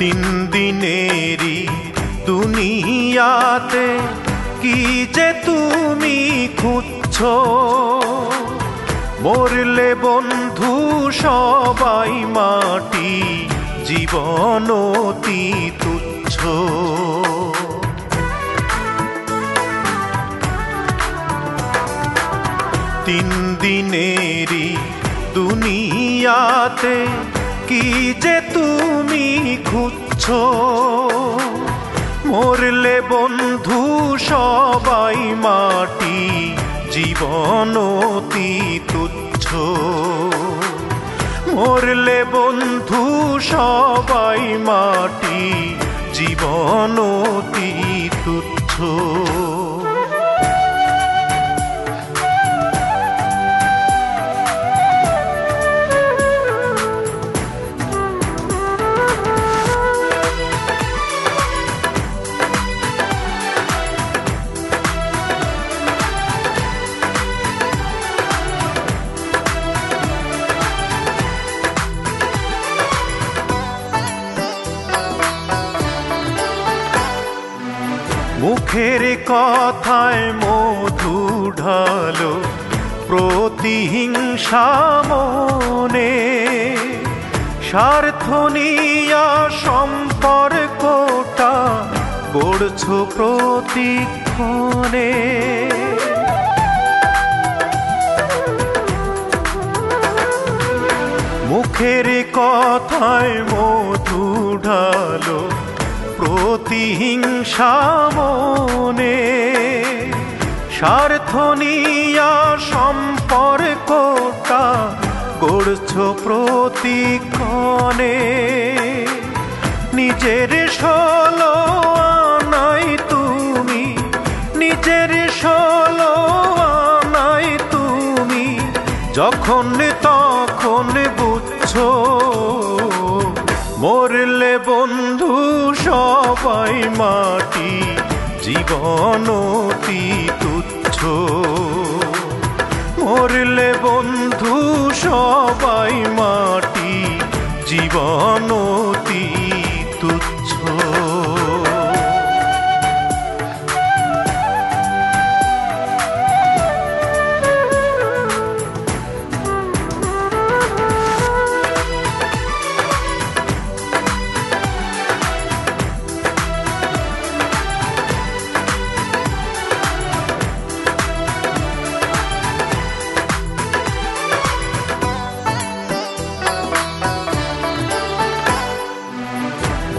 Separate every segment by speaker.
Speaker 1: তিন দিনেরই দুনিয়াতে কি যে তুমি খুঁজছো, মরলে বন্ধু সবাই মাটি, জীবন অতি তুচ্ছ। তিন দিনেরই দুনিয়াতে কি যে তুমি খুঁজছো, মরলে বন্ধু সবাই মাটি, জীবন অতি তুচ্ছ। মরলে বন্ধু সবাই মাটি, জীবন অতি তুচ্ছ। মুখের কথায় মধু ঢালো, প্রতিহিংসা মনে, স্বার্থ নিয়া সম্পর্কটা গড়ছো প্রতিক্ষণে। মুখের কথায় মধু ঢালো, প্রতিহিংসা মনে, স্বার্থ নিয়া সম্পর্কটা গড়ছো প্রতিক্ষণে। নিজের ষোলো আনাই তুমি, নিজের ষোলো আনাই তুমি, যখন তখন বুঝছো, মরলে বন্ধু সবাই মাটি, জীবন অতি তুচ্ছ। মরলে বন্ধু সবাই মাটি, জীবন অতি তুচ্ছ।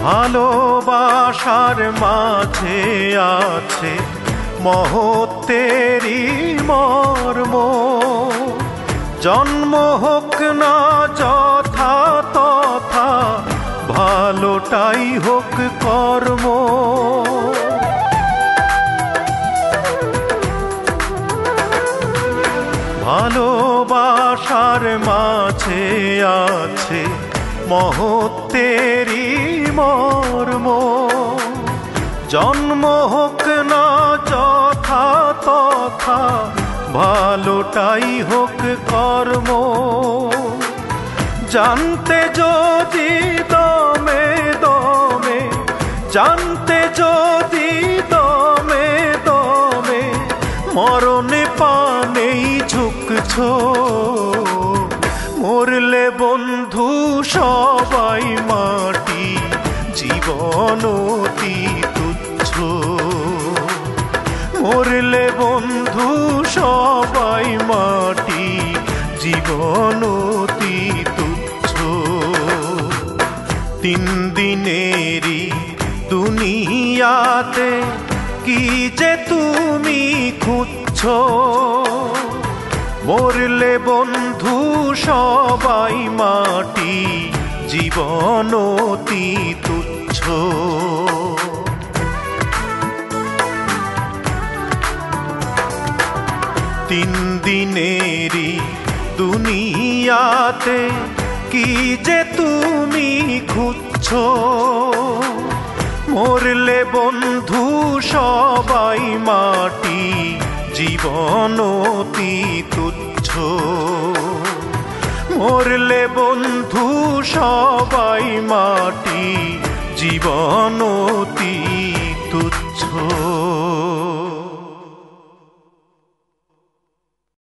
Speaker 1: ভালোবাসার মাঝে আছে মহত্বেরই মর্ম, জন্ম হোক না যথা তথা, ভালোটাই হোক কর্ম। ভালোবাসার মাঝে আছে মহত্বেরই মর্ম, জন্ম হোক না যথা তথা, ভালোটাই হোক কর্ম। জানতে যদি দমে দমে, জানতে যদি দমে দমে, মরণে পানেই ঝুঁকছো, মরলে বন্ধু সবাই মাটি, জীবন অতি তুচ্ছ। মরলে বন্ধু সবাই মাটি, জীবন অতি তুচ্ছ। তিন দিনেরই দুনিয়াতে কি যে তুমি খুঁজছো, মরলে বন্ধু সবাই মাটি, জীবন অতি তুচ্ছ। তিন দিনেরই দুনিয়াতে কি যে তুমি খুঁজছো, মরলে বন্ধু সবাই মাটি, জীবন অতি তুচ্ছ। মরলে বন্ধু সবাই মাটি, জীবন অতি